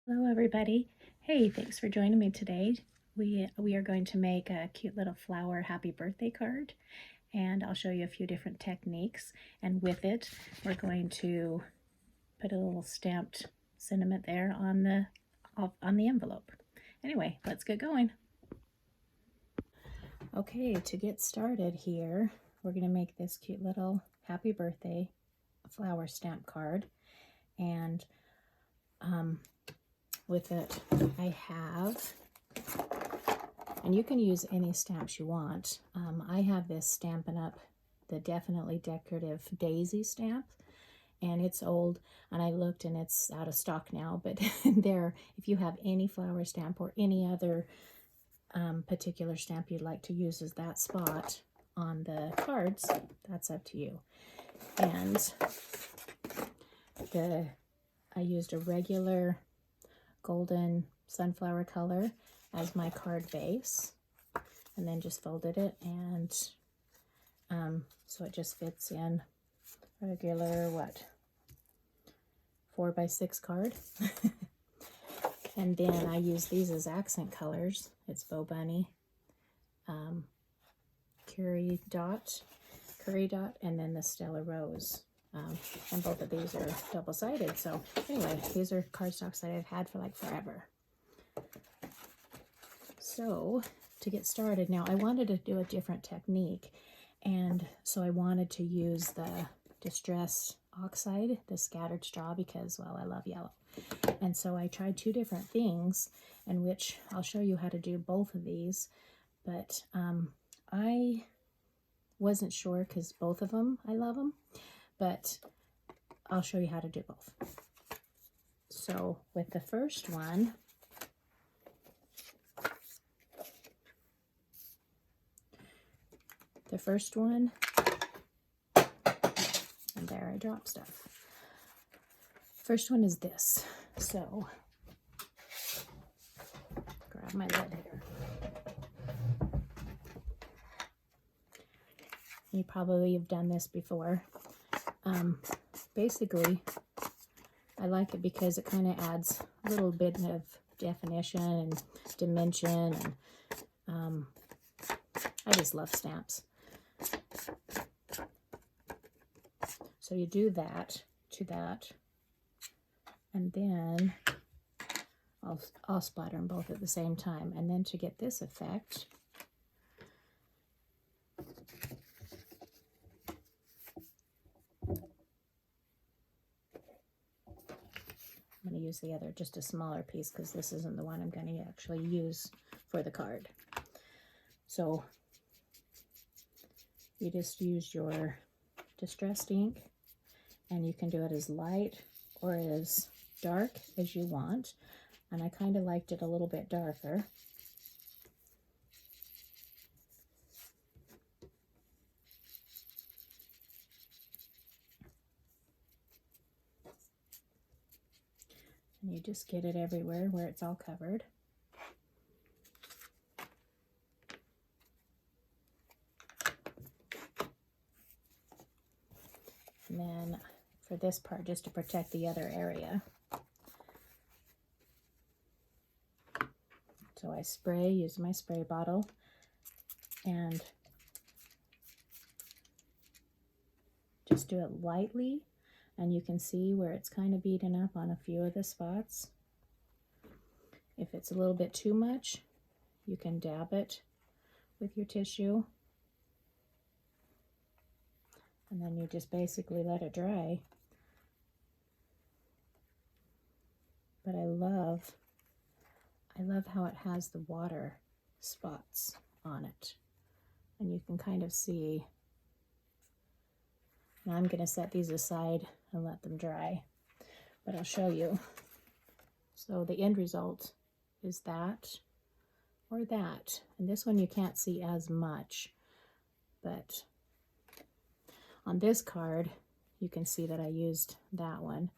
Hello everybody. Hey, thanks for joining me today. We are going to make a cute little flower happy birthday card, and I'll show you a few different techniques, and with it we're going to put a little stamped sentiment there on the envelope. Anyway, let's get going. Okay, to get started here, we're going to make this cute little happy birthday flower stamp card, and with it I have, and you can use any stamps you want. I have this Stampin' Up! The Definitely Decorative Daisy stamp, and it's old, and I looked and it's out of stock now, but there, if you have any flower stamp or any other particular stamp you'd like to use as that spot on the cards, that's up to you. And I used a regular golden sunflower color as my card base, and then just folded it, and so it just fits in regular 4x6 card. And then I use these as accent colors. It's Bow Bunny, Curry Dot, and then the Stella Rose. And both of these are double-sided. So anyway, these are cardstocks that I've had for like forever. So to get started, now I wanted to do a different technique, and so I wanted to use the Distress Oxide, the scattered straw, because, well, I love yellow. And so I tried two different things, in which I'll show you how to do both of these, but I wasn't sure because both of them, I love them, but I'll show you how to do both. So with the first one, and there I drop stuff. First one is this. So grab my lid here. You probably have done this before. Basically, I like it because it kind of adds a little bit of definition and dimension, and I just love stamps. So you do that to that, and then I'll splatter them both at the same time. And then to get this effect, I'm going to use the other, just a smaller piece, because this isn't the one I'm going to actually use for the card. So you just use your distressed ink, and you can do it as light or as dark as you want. And I kind of liked it a little bit darker. And you just get it everywhere where it's all covered. And then for this part, just to protect the other area, so I use my spray bottle, and just do it lightly, and you can see where it's kind of beaten up on a few of the spots. If it's a little bit too much, you can dab it with your tissue, and then you just basically let it dry. But I love how it has the water spots on it, and you can kind of see. Now I'm going to set these aside and let them dry, but I'll show you. So the end result is that or that, and this one you can't see as much, but on this card you can see that I used that one.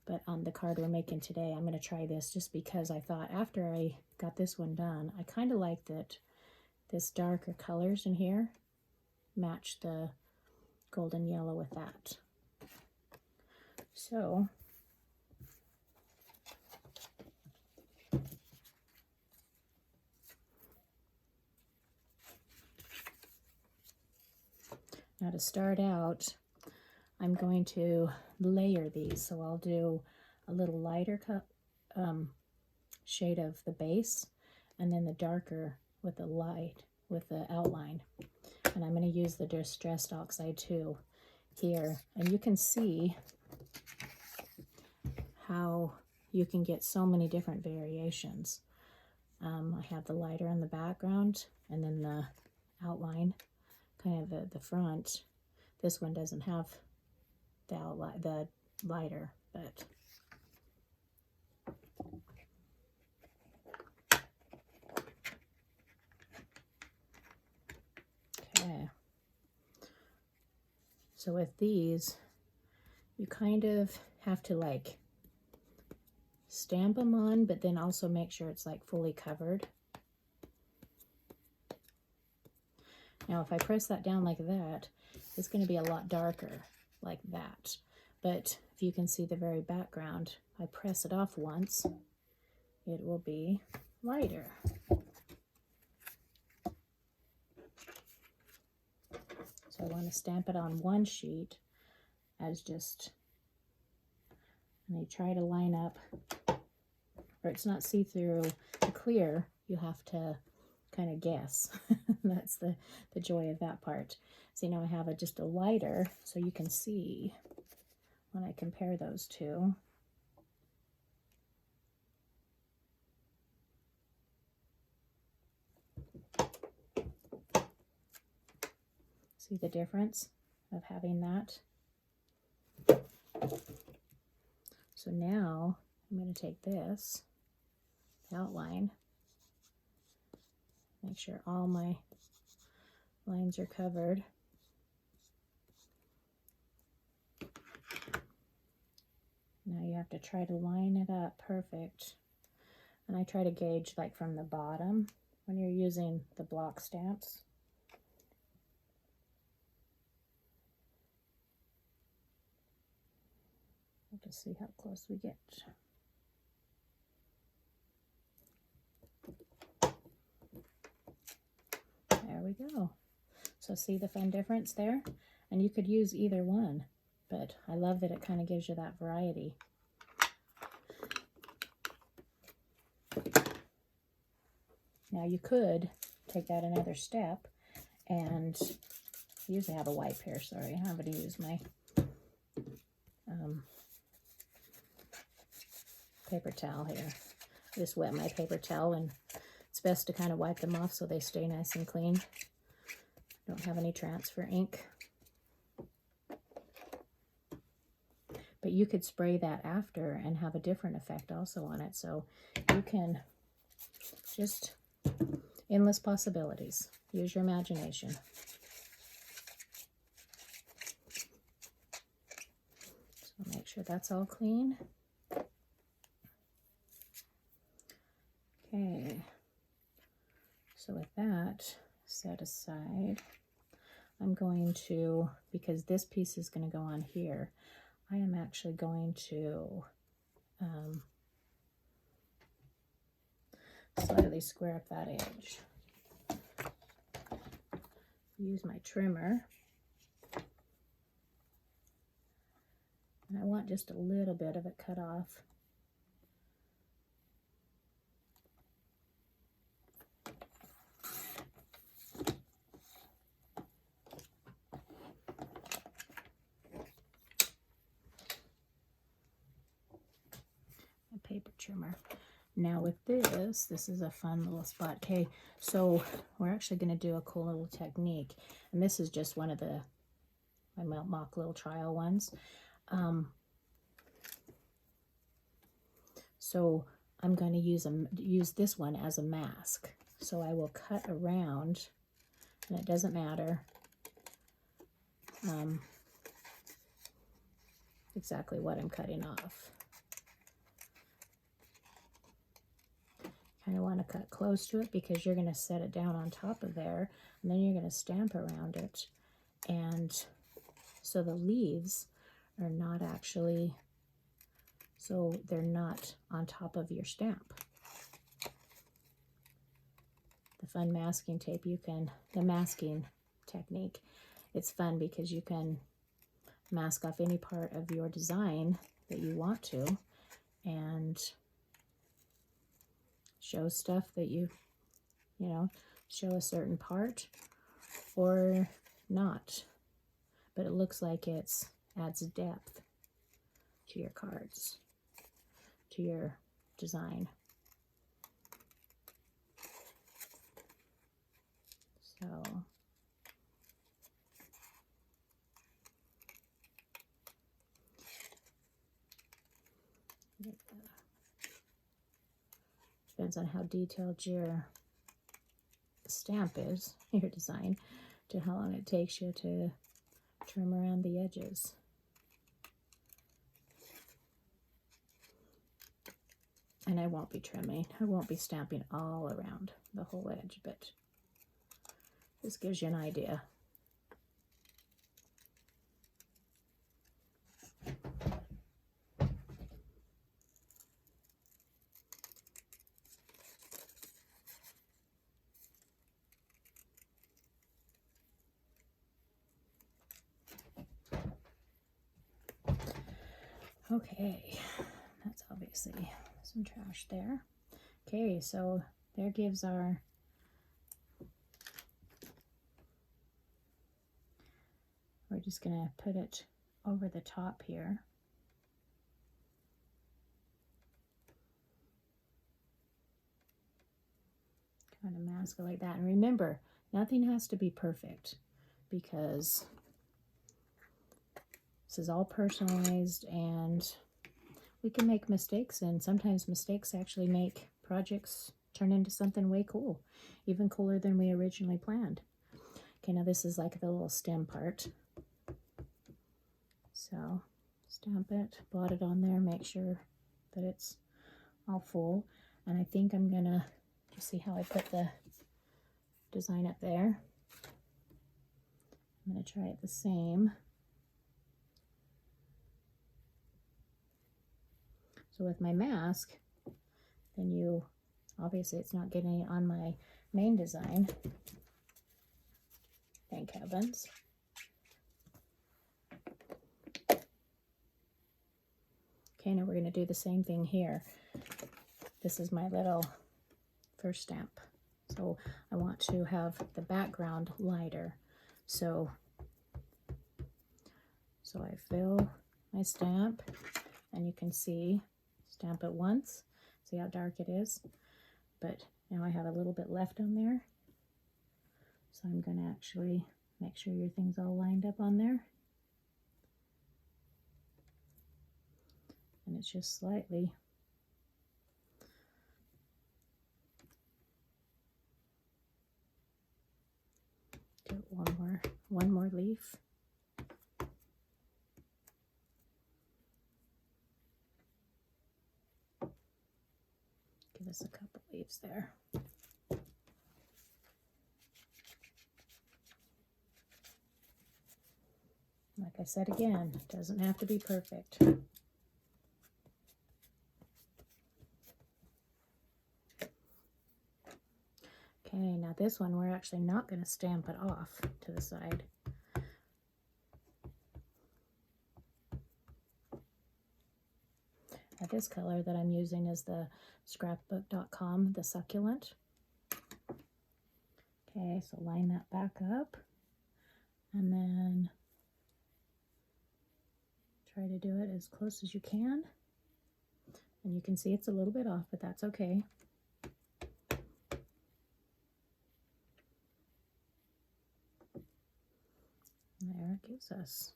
But on the card we're making today, I'm going to try this, just because I thought after I got this one done, I kind of like that this darker colors in here match the golden yellow with that. So now to start out, I'm going to layer these. So I'll do a little lighter shade of the base, and then the darker with the light, with the outline. And I'm going to use the Distressed Oxide too here. And you can see how you can get so many different variations. I have the lighter in the background, and then the outline, kind of the front. This one doesn't have the outline, the lighter, but okay. So with these, you kind of have to like stamp them on, but then also make sure it's like fully covered. Now if I press that down like that, it's going to be a lot darker like that. But if you can see the very background, I press it off once, it will be lighter. So I want to stamp it on one sheet as just, and I try to line up, or it's not see-through clear, you have to kind of guess. That's the joy of that part. See, now I have just a lighter, so you can see when I compare those two. See the difference of having that? So now I'm going to take this outline, make sure all my lines are covered. Now you have to try to line it up perfect. And I try to gauge like from the bottom when you're using the block stamps. We'll just see how close we get. There we go. So see the fun difference there? And you could use either one, but I love that it kind of gives you that variety. Now you could take that another step, and I usually have a wipe here, sorry, I'm going to use my paper towel here. I just wet my paper towel, and it's best to kind of wipe them off so they stay nice and clean. Don't have any transfer ink. But you could spray that after and have a different effect also on it. So you can just, endless possibilities. Use your imagination. So make sure that's all clean. Okay. So with that set aside, I'm going to, because this piece is going to go on here, I am actually going to slightly square up that edge. Use my trimmer. And I want just a little bit of it cut off. Paper trimmer. Now with this is a fun little spot. Okay, so we're actually going to do a cool little technique, and this is just one of my mock little trial ones. So I'm going to use this one as a mask. So I will cut around, and it doesn't matter exactly what I'm cutting off. Kind of want to cut close to it because you're going to set it down on top of there, and then you're going to stamp around it. And so the leaves are not actually so they're not on top of your stamp. The fun masking tape, the masking technique, it's fun because you can mask off any part of your design that you want to and show stuff that you know, show a certain part or not. But it looks like it adds depth to your cards, to your design. So depends on how detailed your stamp is, your design, to how long it takes you to trim around the edges. And I won't be trimming, I won't be stamping all around the whole edge, but this gives you an idea. Okay, that's obviously some trash there. Okay, so there gives our we're just gonna put it over the top here. Kind of mask it like that. And remember, nothing has to be perfect because this is all personalized and we can make mistakes, and sometimes mistakes actually make projects turn into something way cool, even cooler than we originally planned. Okay, now this is like the little stem part. So stamp it, blot it on there, make sure that it's all full. And I think I'm gonna just see how I put the design up there. I'm gonna try it the same. So with my mask, then you, obviously it's not getting it on my main design. Thank heavens. Okay, now we're going to do the same thing here. This is my little first stamp. So I want to have the background lighter. So I fill my stamp, and you can see, stamp it once, see how dark it is. But now I have a little bit left on there. So I'm going to actually make sure your thing's all lined up on there. And it's just slightly. Do one more leaf. Give us a couple leaves there. Like I said again, it doesn't have to be perfect. Okay, now this one we're actually not going to stamp it off to the side. Now this color that I'm using is the scrapbook.com, the succulent. Okay, so line that back up and then try to do it as close as you can. And you can see it's a little bit off, but that's okay. There it gives us.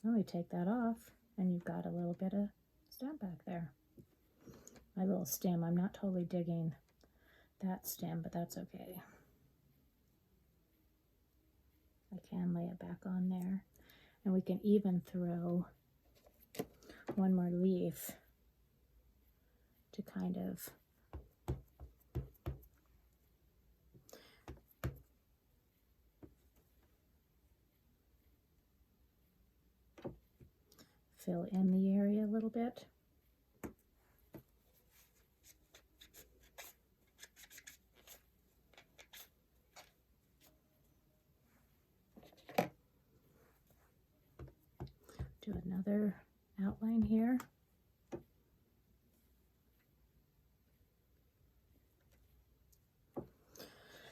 Now we take that off and you've got a little bit of stamp back there. My little stem, I'm not totally digging that stem, but that's okay. I can lay it back on there. And we can even throw one more leaf to kind of fill in the area a little bit. Do another outline here.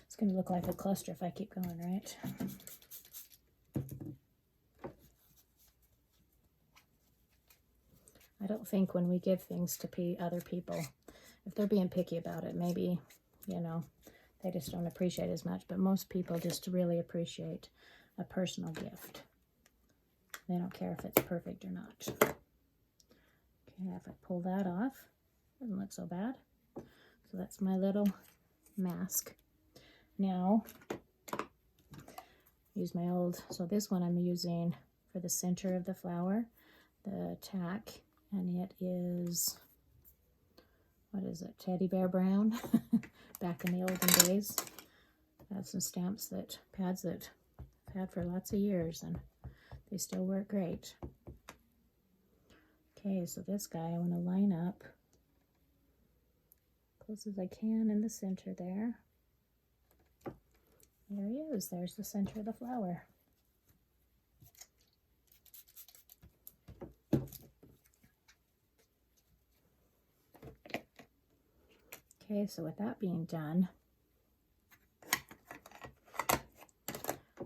It's going to look like a cluster if I keep going, right? I don't think when we give things to other people, if they're being picky about it, maybe, you know, they just don't appreciate as much. But most people just really appreciate a personal gift. They don't care if it's perfect or not. Okay, if I pull that off, doesn't look so bad. So that's my little mask. Now, use my old, so this one I'm using for the center of the flower, the tack, and it is, what is it, teddy bear brown, back in the olden days. I have some stamps pads that I've had for lots of years, and they still work great. Okay, so this guy I want to line up close as I can in the center there. There he is. There's the center of the flower. Okay, so with that being done,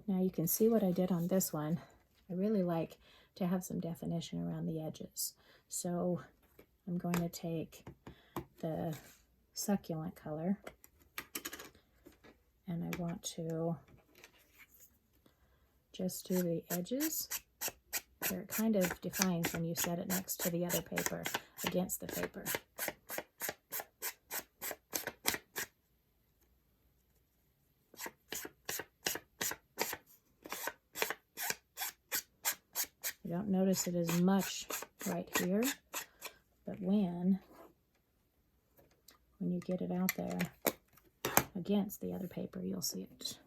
now you can see what I did on this one. I really like to have some definition around the edges. So I'm going to take the succulent color, and I want to just do the edges where it kind of defines when you set it next to the other paper, against the paper. You don't notice it as much right here, but when you get it out there against the other paper, you'll see it.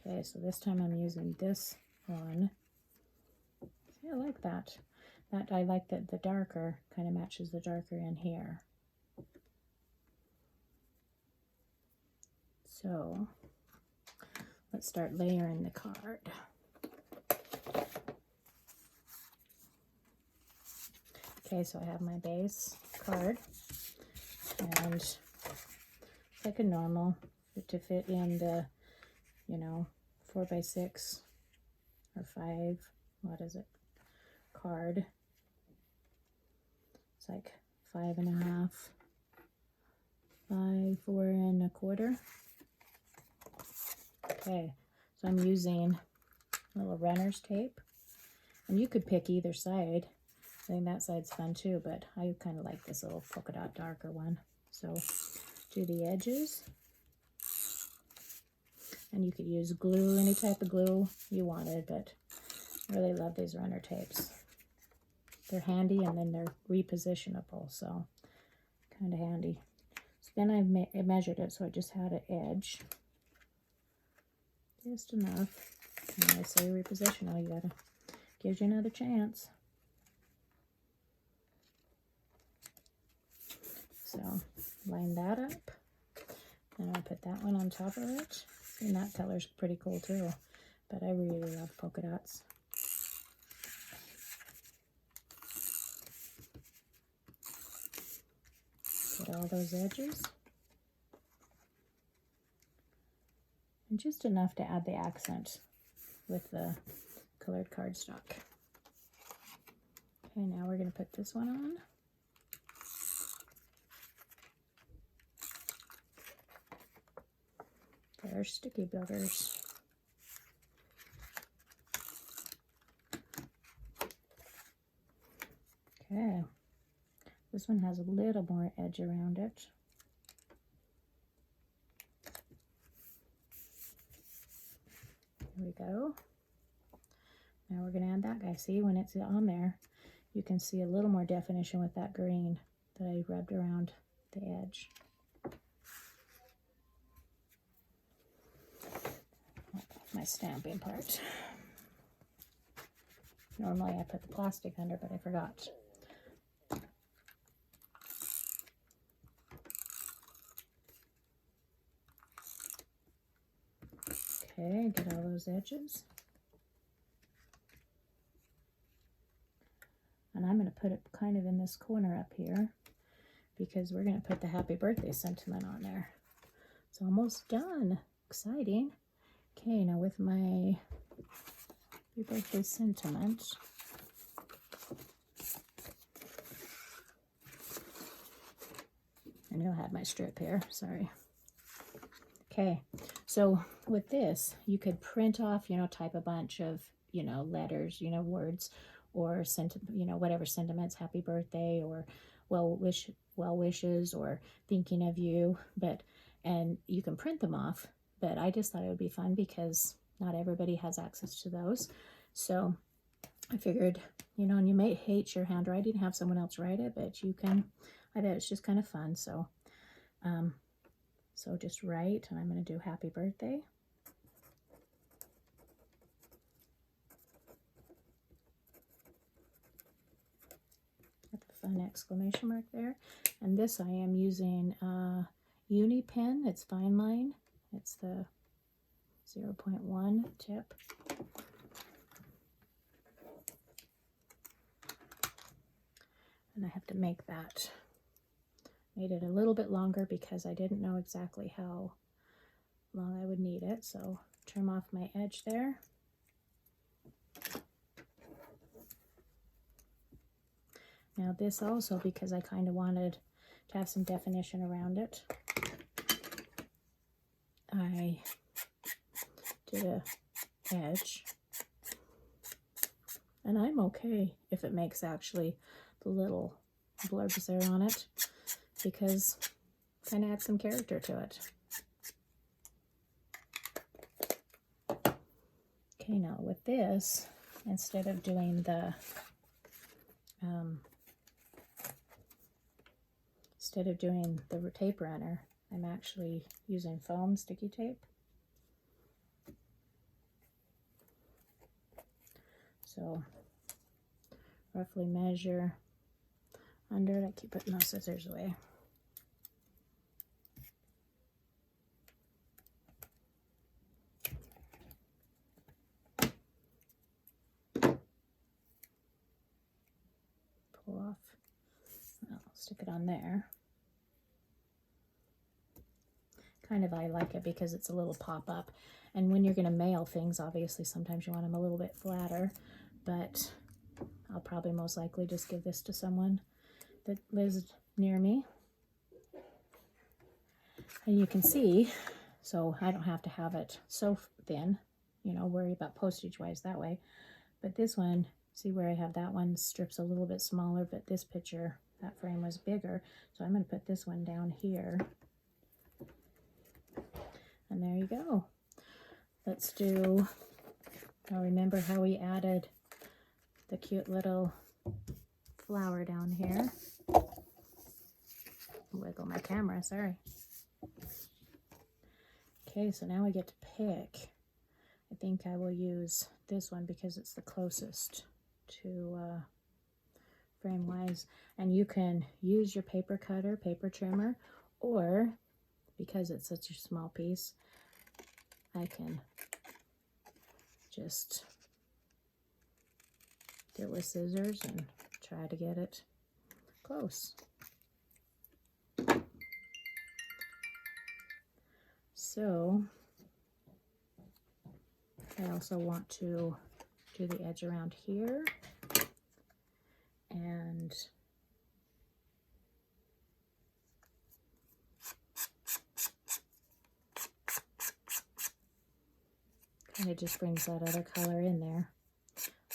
Okay, so this time I'm using this one. See, I like that. I like that the darker kind of matches the darker in here. So let's start layering the card. Okay, so I have my base card, and it's like a normal to fit in the, you know, 4x6 or 5, what is it, card. It's like 5.5 by 4.25. Okay, so I'm using a little runner's tape, and you could pick either side. I think that side's fun too, but I kind of like this little polka dot darker one. So do the edges, and you could use glue, any type of glue you wanted, but I really love these runner tapes. They're handy, and then they're repositionable, so kind of handy. So then I measured it, so I just had an edge, just enough. And when I say repositional, gives you another chance. So line that up, and I'll put that one on top of it. And that color's pretty cool too, but I really love polka dots. Get all those edges. And just enough to add the accent with the colored cardstock. Okay, now we're going to put this one on. They're sticky buggers. Okay, this one has a little more edge around it. Here we go. Now we're going to add that guy. See, when it's on there, you can see a little more definition with that green that I rubbed around the edge. My stamping part. Normally I put the plastic under, but I forgot. Okay, get all those edges. And I'm going to put it kind of in this corner up here because we're going to put the happy birthday sentiment on there. It's almost done. Exciting. Okay, now with my happy birthday sentiment, I knew I had my strip here, sorry. Okay, so with this, you could print off, you know, type a bunch of, you know, letters, you know, words, or you know, whatever sentiments, happy birthday, or well wishes, or thinking of you, and you can print them off. But I just thought it would be fun because not everybody has access to those. So I figured, you know, and you may hate your handwriting, have someone else write it, but you can, I bet it's just kind of fun. So, so just write, and I'm going to do happy birthday. Got the fun exclamation mark there. And this I am using Uni pen. It's fine line. It's the 0.1 tip. And I have to make that. Made it a little bit longer because I didn't know exactly how long I would need it. So trim off my edge there. Now this also, because I kind of wanted to have some definition around it, I did a edge. And I'm okay if it makes actually the little blurbs there on it, because kind of adds some character to it. Okay, now with this, instead of doing the tape runner, I'm actually using foam sticky tape. So roughly measure under it. I keep putting those scissors away. Pull off. I'll stick it on there. Kind of, I like it because it's a little pop-up. And when you're going to mail things, obviously sometimes you want them a little bit flatter, but I'll probably most likely just give this to someone that lives near me. And you can see, so I don't have to have it so thin, you know, worry about postage wise that way. But this one, see where I have that one strips a little bit smaller, but this picture, that frame was bigger. So I'm going to put this one down here. And there you go. Let's do, now remember how we added the cute little flower down here. Wiggle my camera, sorry. Okay, so now we get to pick. I think I will use this one because it's the closest to frame wise. And you can use your paper cutter, paper trimmer, or because it's such a small piece, I can just do it with scissors and try to get it close. So I also want to do the edge around here, and kind of just brings that other color in there.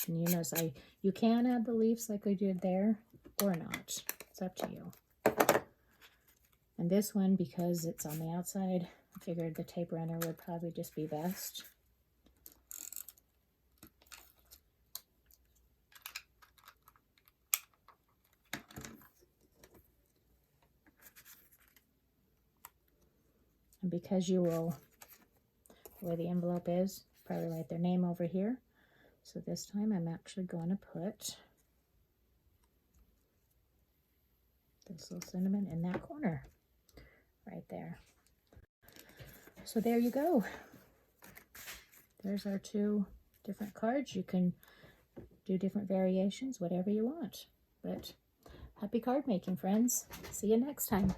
And you notice you can add the leaves like we did there or not. It's up to you. And this one, because it's on the outside, I figured the tape runner would probably just be best. And because you will, the way the envelope is, probably write their name over here. So this time I'm actually going to put this little cinnamon in that corner right there. So there you go. There's our 2 different cards. You can do different variations, whatever you want. But happy card making, friends. See you next time.